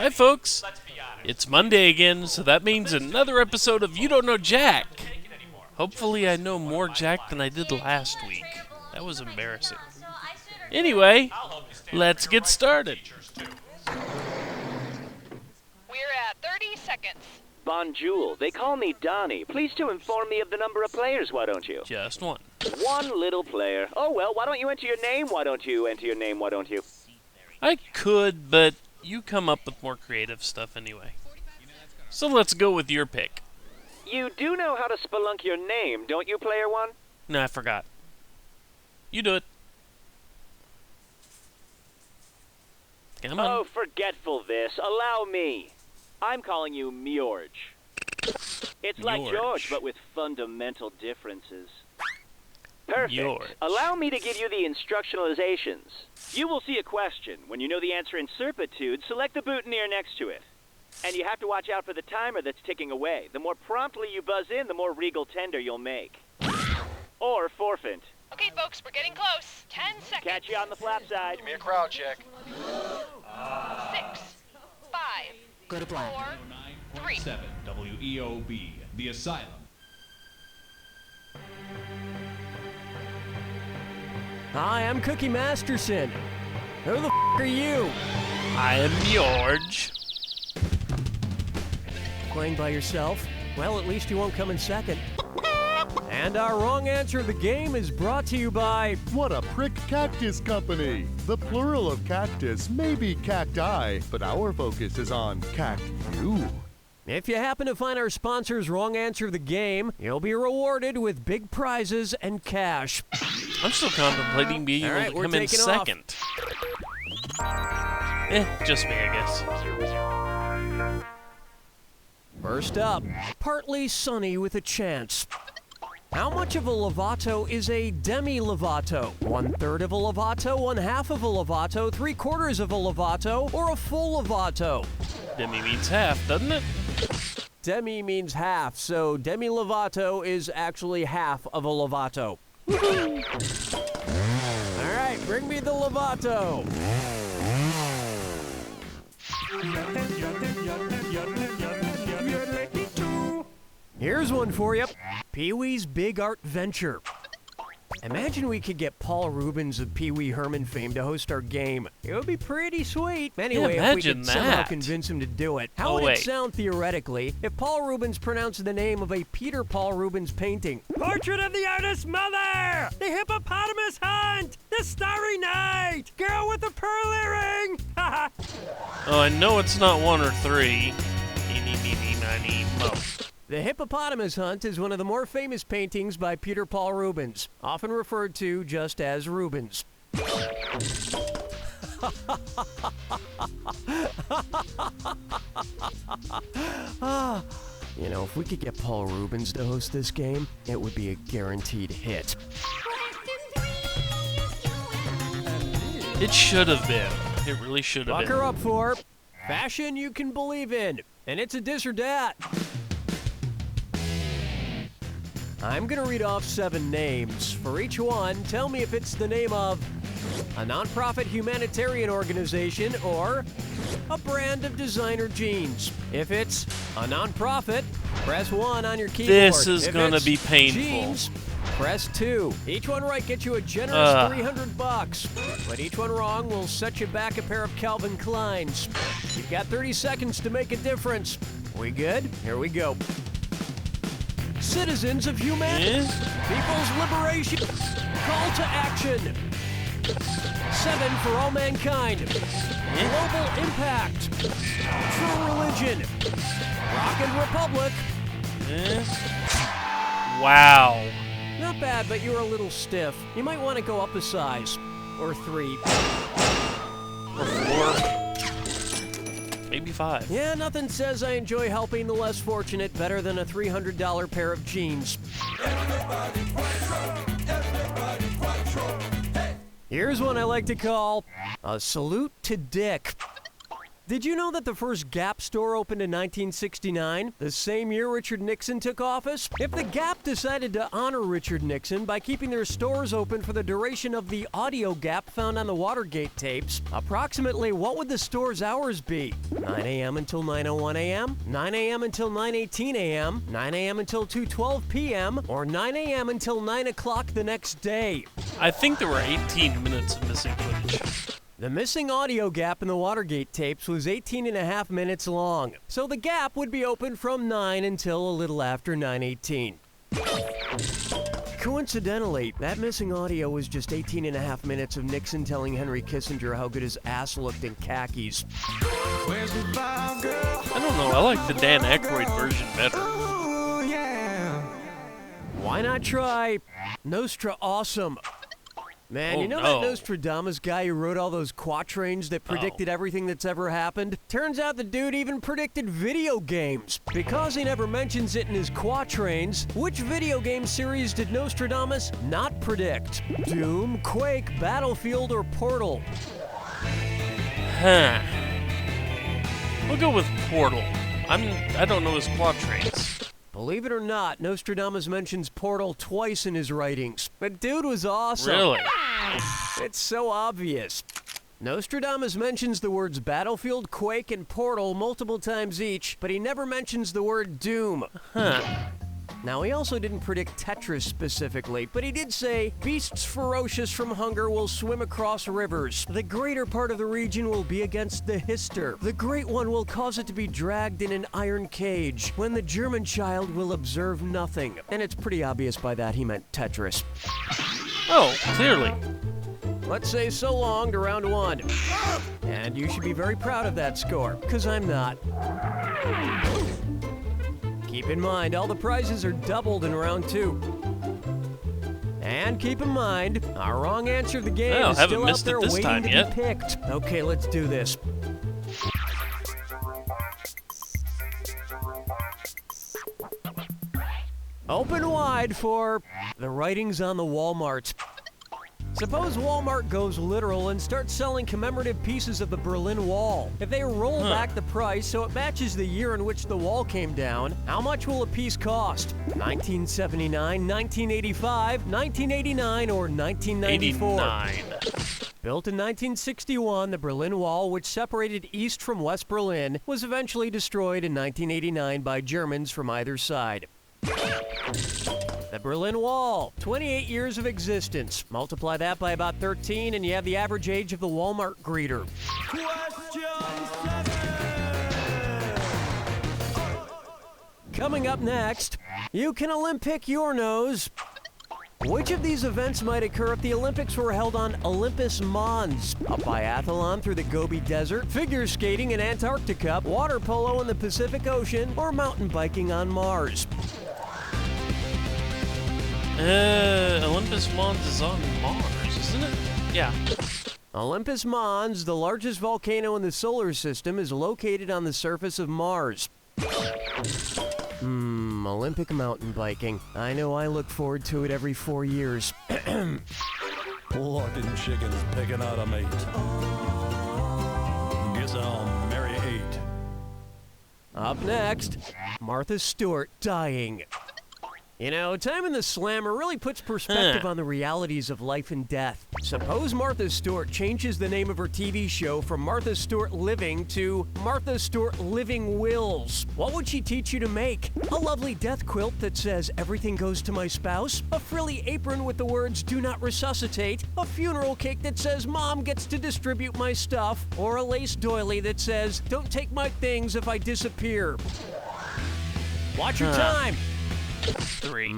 Hi folks, it's Monday again, so that means another episode of You Don't Know Jack. Hopefully I know more Jack than I did last week. That was embarrassing. Anyway, let's get started. We're at 30 seconds. Bonjour, they call me Donnie. Please to inform me of the number of players, why don't you? Just one. One little player. Oh well, why don't you enter your name? Why don't you enter your name? Why don't you? I could, but you come up with more creative stuff anyway. So let's go with your pick. You do know how to spelunk your name, don't you, player one? No, I forgot. You do it. Come on. Oh, forgetful this. Allow me. I'm calling you Mjorge. It's like Mjorge. George, but with fundamental differences. Perfect. Mjorge. Allow me to give you the instructionalizations. You will see a question. When you know the answer in certitude, select the boutonniere next to it. And you have to watch out for the timer that's ticking away. The more promptly you buzz in, the more regal tender you'll make. Or forfeit. Okay, folks, we're getting close. 10 seconds. Catch you on the flap side. Give me a crowd check. 6, 5, Go to black. 4, 3. 7 WEOB, The Asylum. Hi, I'm Cookie Masterson. Who the are you? I am George. Playing by yourself? Well, at least you won't come in second. And our wrong answer of the game is brought to you by... What a prick cactus company! The plural of cactus may be cacti, but our focus is on cactu. If you happen to find our sponsor's wrong answer of the game, you'll be rewarded with big prizes and cash. I'm still contemplating being All right, able to we're come in taking off. second. Just me, I guess. First up, partly sunny with a chance. How much of a levato is a demi-levato? 1/3 of a levato, 1/2 of a levato, 3/4 of a levato, or a full levato? Demi means half, doesn't it? Demi means half, so demi-levato is actually half of a levato. All right, bring me the levato. Here's one for you. Pee-wee's Big Art Venture. Imagine we could get Paul Rubens of Pee Wee Herman fame to host our game. It would be pretty sweet. Anyway, if we imagine could somehow that. convince him to do it. How Oh, would wait. it sound theoretically if Paul Rubens pronounced the name of a Peter Paul Rubens painting? Portrait of the Artist's Mother! The Hippopotamus Hunt! The Starry Night! Girl with the pearl earring! Oh, I know it's not 1 or 3. Eeny, meeny, miny, mo. The Hippopotamus Hunt is one of the more famous paintings by Peter Paul Rubens, often referred to just as Rubens. You know, if we could get Paul Rubens to host this game, it would be a guaranteed hit. It should have been. It really should have Buck been. her up for fashion you can believe in, and it's a dis or dat. I'm gonna read off 7 names. For each one, tell me if it's the name of a nonprofit humanitarian organization or a brand of designer jeans. If it's a nonprofit, press 1 on your keyboard. This is If gonna it's be painful. Jeans, press 2. Each one right gets you a generous $300. But each one wrong will set you back a pair of Calvin Kleins. You've got 30 seconds to make a difference. We good? Here we go. Citizens of humanity. People's liberation. Call to action. 7 for all mankind. Global impact. True religion. Rockin' Republic. Wow. Not bad, but you're a little stiff. You might want to go up a size. Or 3. Or 4. Maybe 5. Yeah, nothing says I enjoy helping the less fortunate better than a $300 pair of jeans. Here's one I like to call a salute to Dick. Did you know that the first Gap store opened in 1969, the same year Richard Nixon took office? If the Gap decided to honor Richard Nixon by keeping their stores open for the duration of the audio gap found on the Watergate tapes, approximately what would the store's hours be? 9 a.m. until 9:01 a.m., 9 a.m. until 9:18 a.m., 9 a.m. until 2:12 p.m., or 9 a.m. until 9 o'clock the next day? I think there were 18 minutes of missing footage. The missing audio gap in the Watergate tapes was 18 and a half minutes long, so the gap would be open from 9 until a little after 9:18. Coincidentally, that missing audio was just 18 and a half minutes of Nixon telling Henry Kissinger how good his ass looked in khakis. I don't know, I like the Dan Aykroyd version better. Why not try Nostra Awesome? Man, Oh, you know no. that Nostradamus guy who wrote all those quatrains that predicted everything that's ever happened? Turns out the dude even predicted video games. Because he never mentions it in his quatrains, which video game series did Nostradamus not predict? Doom, Quake, Battlefield, or Portal? Huh. We'll go with Portal. I don't know his quatrains. Believe it or not, Nostradamus mentions Portal twice in his writings. But dude was awesome. Really? It's so obvious. Nostradamus mentions the words Battlefield, Quake, and Portal multiple times each, but he never mentions the word Doom. Huh. Now, he also didn't predict Tetris specifically, but he did say, beasts ferocious from hunger will swim across rivers. The greater part of the region will be against the Hister. The great one will cause it to be dragged in an iron cage, when the German child will observe nothing. And it's pretty obvious by that he meant Tetris. Oh, clearly. Let's say so long to round one. And you should be very proud of that score, because I'm not. Keep in mind, all the prizes are doubled in round two. And keep in mind, our wrong answer of the game Well, is haven't still out missed it there this waiting time to yet. be picked. Okay, let's do this. Open wide for the writings on the Walmart. Suppose Walmart goes literal and starts selling commemorative pieces of the Berlin Wall. If they roll back the price so it matches the year in which the wall came down, how much will a piece cost? 1979, 1985, 1989, or 1994? 89. Built in 1961, the Berlin Wall, which separated East from West Berlin, was eventually destroyed in 1989 by Germans from either side. The Berlin Wall, 28 years of existence. Multiply that by about 13 and you have the average age of the Walmart greeter. Coming up next, you can Olympic your nose. Which of these events might occur if the Olympics were held on Olympus Mons? A biathlon through the Gobi Desert, figure skating in Antarctica, water polo in the Pacific Ocean, or mountain biking on Mars? Olympus Mons is on Mars, isn't it? Yeah. Olympus Mons, the largest volcano in the solar system, is located on the surface of Mars. Olympic mountain biking. I know I look forward to it every 4 years. Plucking chickens, picking out a mate. Guess I'll marry 8. Up next, Martha Stewart dying. You know, time in the slammer really puts perspective on the realities of life and death. Suppose Martha Stewart changes the name of her TV show from Martha Stewart Living to Martha Stewart Living Wills. What would she teach you to make? A lovely death quilt that says, "Everything goes to my spouse"? A frilly apron with the words, "Do not resuscitate"? A funeral cake that says, "Mom gets to distribute my stuff"? Or a lace doily that says, "Don't take my things if I disappear"? Watch your time. 3.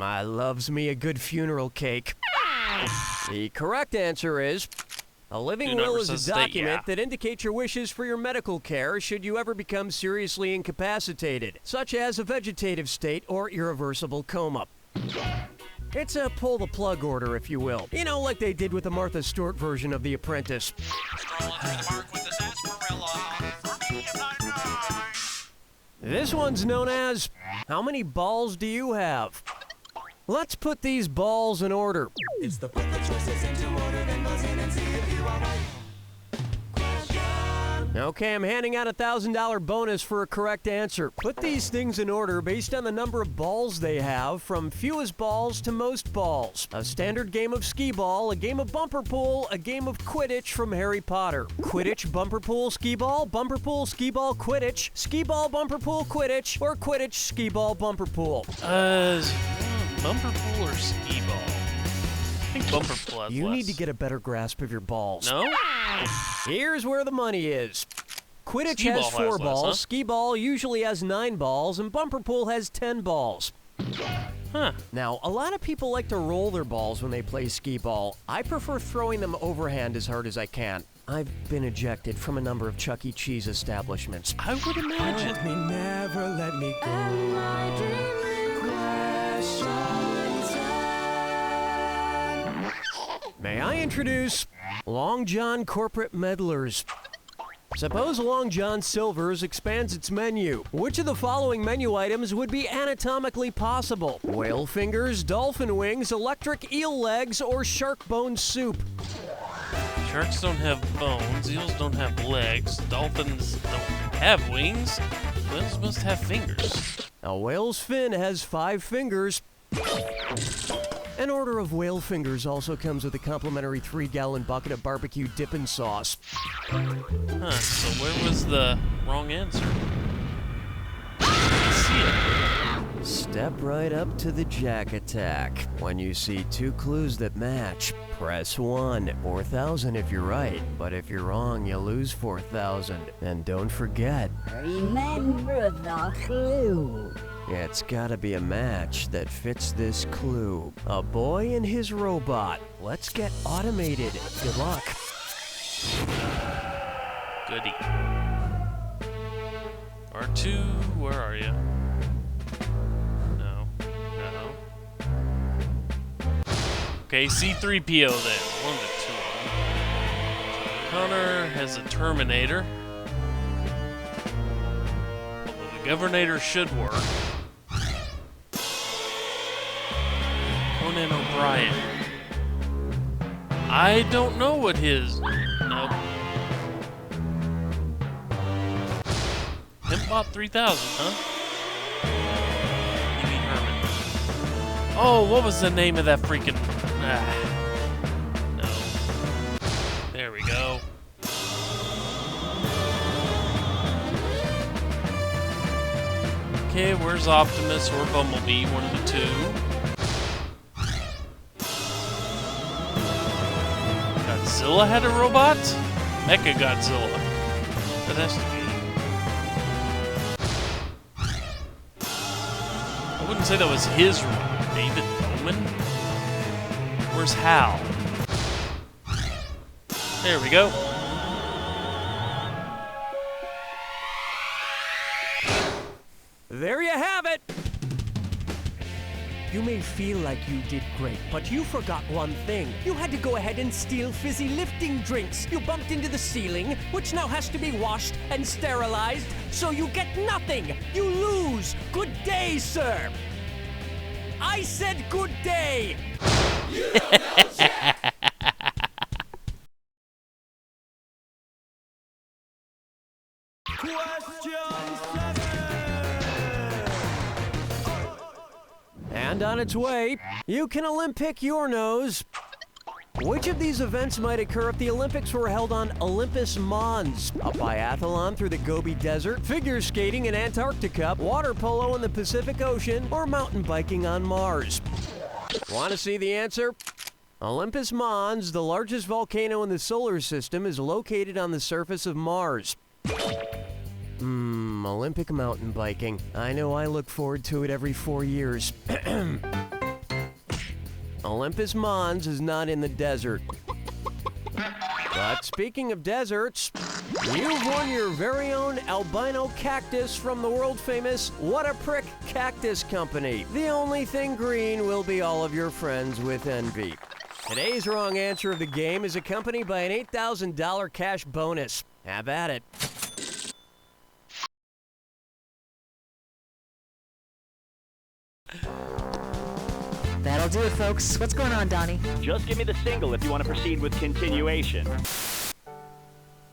I loves me a good funeral cake. The correct answer is, a living Do not will is a resuscitate, document yeah. that indicates your wishes for your medical care should you ever become seriously incapacitated, such as a vegetative state or irreversible coma. It's a pull the plug order, if you will. You know, like they did with the Martha Stewart version of The Apprentice. This one's known as, how many balls do you have? Let's put these balls in order. It's the put the choices into order, then buzz in and see if you are right. Okay, I'm handing out a $1,000 bonus for a correct answer. Put these things in order based on the number of balls they have, from fewest balls to most balls. A standard game of skee ball, a game of bumper pool, a game of Quidditch from Harry Potter. Quidditch, bumper pool, skee ball, bumper pool, skee ball, Quidditch, skee ball, bumper pool, Quidditch, or Quidditch, skee ball, bumper pool. Bumper pool or skee ball? I think bumper pool has You less. need to get a better grasp of your balls. No? Here's where the money is. Quidditch Skee has ball 4 has less, balls, huh? skee ball usually has 9 balls, and bumper pool has 10 balls. Huh. Now, a lot of people like to roll their balls when they play skee ball. I prefer throwing them overhand as hard as I can. I've been ejected from a number of Chuck E. Cheese establishments. I would imagine. Never let me go. May I introduce Long John Corporate Meddlers. Suppose Long John Silver's expands its menu. Which of the following menu items would be anatomically possible? Whale fingers, dolphin wings, electric eel legs, or shark bone soup? Sharks don't have bones, eels don't have legs, dolphins don't have wings, whales must have fingers. A whale's fin has 5 fingers. An order of whale fingers also comes with a complimentary 3-gallon bucket of barbecue dipping sauce. Huh, so where was the wrong answer? I see it. Step right up to the Jack Attack. When you see 2 clues that match, press 1. 4,000 if you're right, but if you're wrong, you lose 4,000. And don't forget, Remember the clue. it's gotta be a match that fits this clue. A boy and his robot. Let's get automated. Good luck. Goody. R2, where are you? No. No. Okay, C3PO then. 1 to 2. Connor has a Terminator. Although the Governator should work. Conan O'Brien. I don't know what his... Nope. Pimpbot 3000, huh? Pee Wee Herman. Oh, what was the name of that freaking... No. There we go. Okay, where's Optimus or Bumblebee? 1 of the 2. Godzilla had a robot? Mecha Godzilla. That has to be. I wouldn't say that was his robot. David Bowman? Where's Hal? There we go. There you have it! You may feel like you did great, but you forgot one thing. You had to go ahead and steal fizzy lifting drinks. You bumped into the ceiling, which now has to be washed and sterilized, so you get nothing. You lose. Good day, sir. I said good day. And on its way, you can Olympic your nose. Which of these events might occur if the Olympics were held on Olympus Mons? A biathlon through the Gobi Desert, figure skating in Antarctica, water polo in the Pacific Ocean, or mountain biking on Mars? Want to see the answer? Olympus Mons, the largest volcano in the solar system, is located on the surface of Mars. Olympic mountain biking. I know I look forward to it every 4 years. Olympus Mons is not in the desert. But speaking of deserts, you've won your very own albino cactus from the world-famous What a Prick Cactus Company. The only thing green will be all of your friends with envy. Today's wrong answer of the game is accompanied by an $8,000 cash bonus. Have at it. That'll do it, folks. What's going on, Donnie? Just give me the single if you want to proceed with continuation.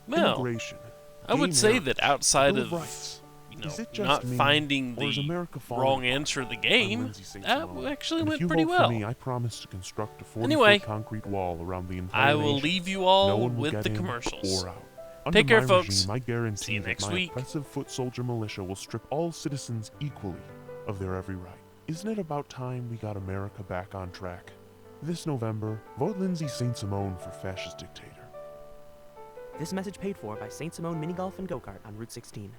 Well, Immigration. I would Gay say marriage, that outside Bill of, of Rights. you know, Is it just not me, finding or is the America falling wrong apart? answer of the I'm game, Lindsay St. that Simone, actually and if went you pretty vote well. For me, I promise to construct a 40-foot Anyway, concrete wall around the entire I will nation. leave you No all one will with get the in commercials. Or out. Under Take care, my folks. regime, I guarantee See you that next my week. oppressive foot soldier militia will strip all citizens equally of their every right. Isn't it about time we got America back on track? This November, vote Lindsay St. Simone for fascist dictator. This message paid for by St. Simone Mini Golf and Go-Kart on Route 16.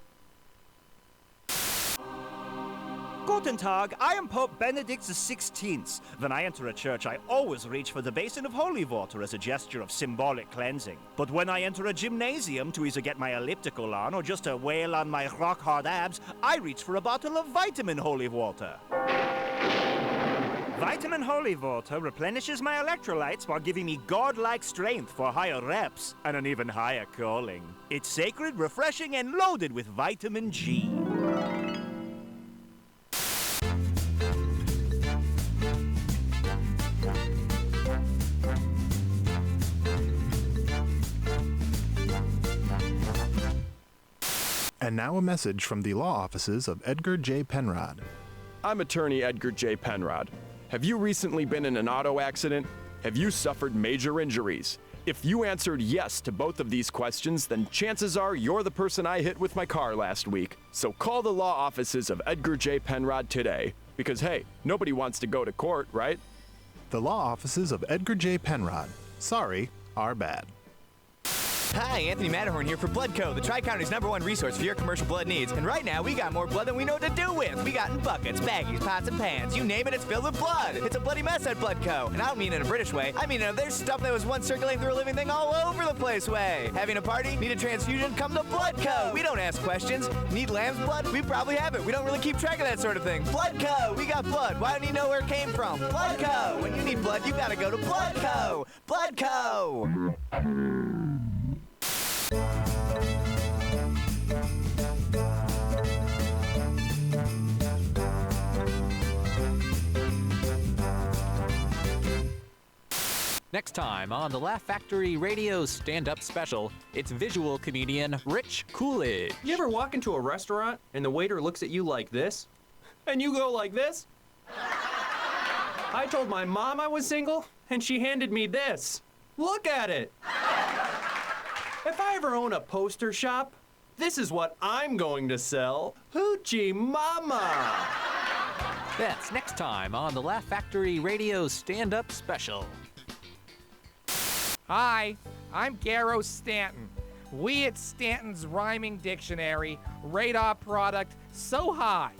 Guten Tag, I am Pope Benedict XVI. When I enter a church, I always reach for the basin of holy water as a gesture of symbolic cleansing. But when I enter a gymnasium to either get my elliptical on or just to wail on my rock-hard abs, I reach for a bottle of vitamin holy water. Vitamin holy water replenishes my electrolytes while giving me godlike strength for higher reps and an even higher calling. It's sacred, refreshing, and loaded with vitamin G. And now a message from the law offices of Edgar J. Penrod. I'm attorney Edgar J. Penrod. Have you recently been in an auto accident? Have you suffered major injuries? If you answered yes to both of these questions, then chances are you're the person I hit with my car last week. So call the law offices of Edgar J. Penrod today. Because hey, nobody wants to go to court, right? The law offices of Edgar J. Penrod. Sorry, our bad. Hi, Anthony Matterhorn here for Bloodco, the Tri-County's #1 resource for your commercial blood needs. And right now, we got more blood than we know what to do with. We got in buckets, baggies, pots, and pans. You name it, it's filled with blood. It's a bloody mess at Bloodco. And I don't mean in a British way. I mean, there's stuff that was once circulating through a living thing all over the place way. Having a party? Need a transfusion? Come to Bloodco. We don't ask questions. Need lamb's blood? We probably have it. We don't really keep track of that sort of thing. Bloodco. We got blood. Why don't you know where it came from? Bloodco. When you need blood, you gotta go to Bloodco. Bloodco. Next time on the Laugh Factory Radio Stand-Up Special, it's visual comedian Rich Coolidge. You ever walk into a restaurant and the waiter looks at you like this? And you go like this? I told my mom I was single, and she handed me this. Look at it! If I ever own a poster shop, this is what I'm going to sell. Hoochie Mama! That's next time on the Laugh Factory Radio Stand-Up Special. Hi, I'm Garrow Stanton. We at Stanton's Rhyming Dictionary rate our product so high.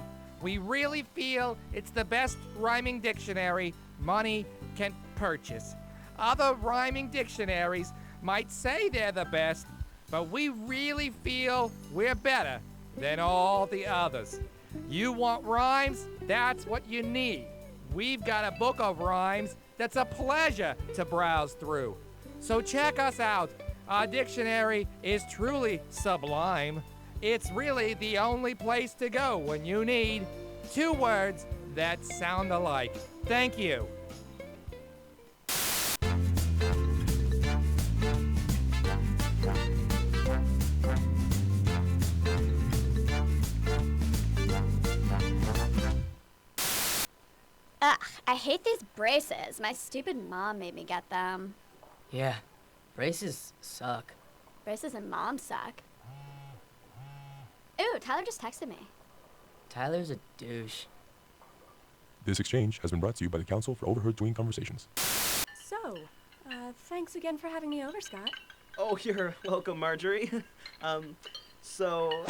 We really feel it's the best rhyming dictionary money can purchase. Other rhyming dictionaries might say they're the best, but we really feel we're better than all the others. You want rhymes? That's what you need. We've got a book of rhymes that's a pleasure to browse through. So check us out. Our dictionary is truly sublime. It's really the only place to go when you need two words that sound alike. Thank you. Ugh, I hate these braces. My stupid mom made me get them. Yeah, braces suck. Braces and mom suck. Ooh, Tyler just texted me. Tyler's a douche. This exchange has been brought to you by the Council for Overheard Tween Conversations. So, thanks again for having me over, Scott. Oh, you're welcome, Marjorie. So...